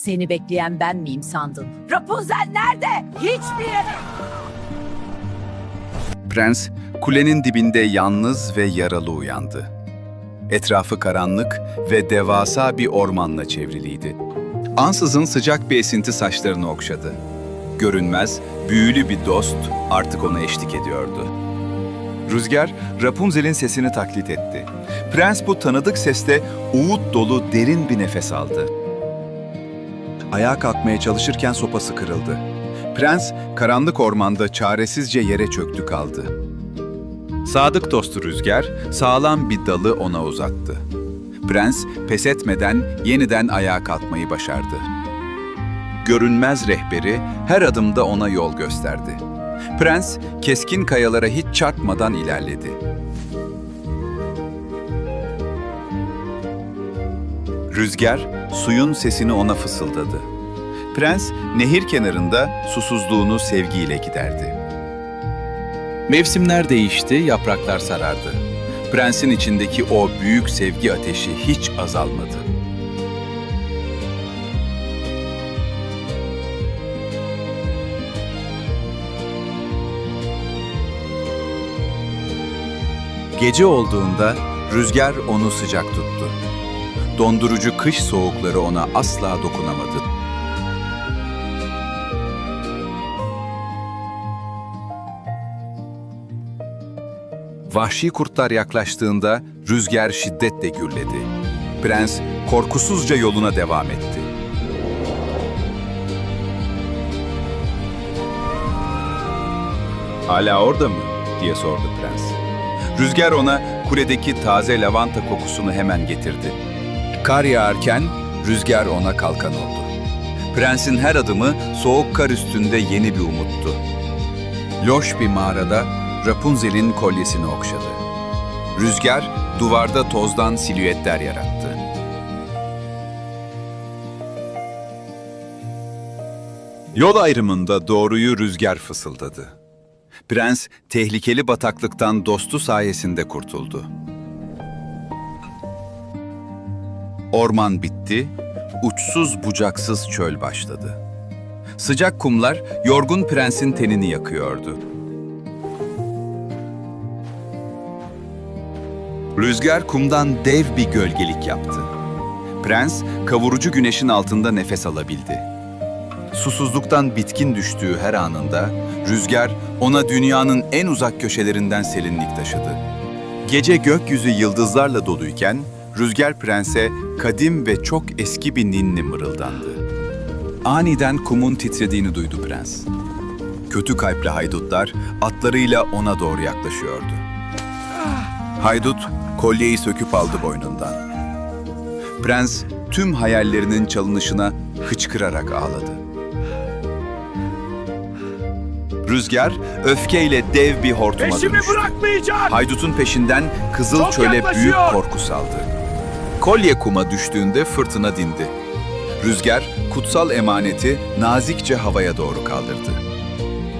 Seni bekleyen ben miyim sandın? Rapunzel nerede? Hiçbir yere... Prens, kulenin dibinde yalnız ve yaralı uyandı. Etrafı karanlık ve devasa bir ormanla çevriliydi. Ansızın sıcak bir esinti saçlarını okşadı. Görünmez, büyülü bir dost artık ona eşlik ediyordu. Rüzgar, Rapunzel'in sesini taklit etti. Prens bu tanıdık seste umut dolu derin bir nefes aldı. Ayağa kalkmaya çalışırken sopası kırıldı. Prens, karanlık ormanda çaresizce yere çöktü kaldı. Sadık dostu Rüzgar, sağlam bir dalı ona uzattı. Prens, pes etmeden yeniden ayağa kalkmayı başardı. Görünmez rehberi her adımda ona yol gösterdi. Prens, keskin kayalara hiç çarpmadan ilerledi. Rüzgar, suyun sesini ona fısıldadı. Prens, nehir kenarında susuzluğunu sevgiyle giderdi. Mevsimler değişti, yapraklar sarardı. Prensin içindeki o büyük sevgi ateşi hiç azalmadı. Gece olduğunda rüzgar onu sıcak tuttu. Dondurucu kış soğukları ona asla dokunamadı. Vahşi kurtlar yaklaştığında rüzgar şiddetle gürledi. Prens korkusuzca yoluna devam etti. "Hala orada mı?" diye sordu prens. Rüzgar ona kuledeki taze lavanta kokusunu hemen getirdi. Kar yağarken rüzgar ona kalkan oldu. Prensin her adımı soğuk kar üstünde yeni bir umuttu. Loş bir mağarada Rapunzel'in kolyesini okşadı. Rüzgar duvarda tozdan silüetler yarattı. Yol ayrımında doğruyu rüzgar fısıldadı. Prens tehlikeli bataklıktan dostu sayesinde kurtuldu. Orman bitti, uçsuz bucaksız çöl başladı. Sıcak kumlar yorgun prensin tenini yakıyordu. Rüzgar kumdan dev bir gölgelik yaptı. Prens kavurucu güneşin altında nefes alabildi. Susuzluktan bitkin düştüğü her anında rüzgar ona dünyanın en uzak köşelerinden serinlik taşıdı. Gece gökyüzü yıldızlarla doluyken rüzgar prense kadim ve çok eski bir ninni mırıldandı. Aniden kumun titrediğini duydu prens. Kötü kalpli haydutlar atlarıyla ona doğru yaklaşıyordu. Haydut kolyeyi söküp aldı boynundan. Prens tüm hayallerinin çalınışına hıçkırarak ağladı. Rüzgar öfkeyle dev bir hortuma Peşimi dönüştü. bırakmayacak! Haydutun peşinden kızıl Çok çöle yaklaşıyor! büyük korku saldı. Kolye kuma düştüğünde fırtına dindi. Rüzgar kutsal emaneti nazikçe havaya doğru kaldırdı.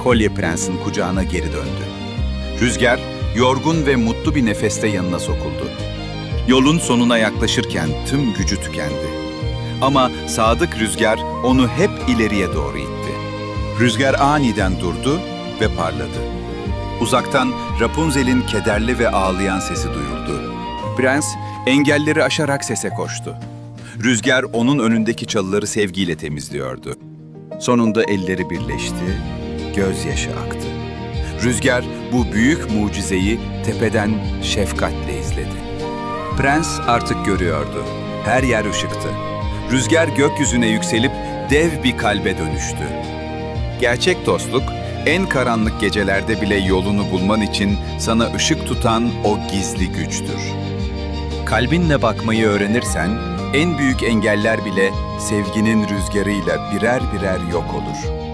Kolye prensin kucağına geri döndü. Rüzgar yorgun ve mutlu bir nefeste yanına sokuldu. Yolun sonuna yaklaşırken tüm gücü tükendi. Ama sadık rüzgar onu hep ileriye doğru itti. Rüzgar aniden durdu ve parladı. Uzaktan Rapunzel'in kederli ve ağlayan sesi duyuldu. Prens engelleri aşarak sese koştu. Rüzgar onun önündeki çalıları sevgiyle temizliyordu. Sonunda elleri birleşti, gözyaşı aktı. Rüzgar bu büyük mucizeyi tepeden şefkatle izledi. Prens artık görüyordu. Her yer ışıktı. Rüzgar gökyüzüne yükselip dev bir kalbe dönüştü. Gerçek dostluk, en karanlık gecelerde bile yolunu bulman için sana ışık tutan o gizli güçtür. Kalbinle bakmayı öğrenirsen, en büyük engeller bile sevginin rüzgarıyla birer birer yok olur.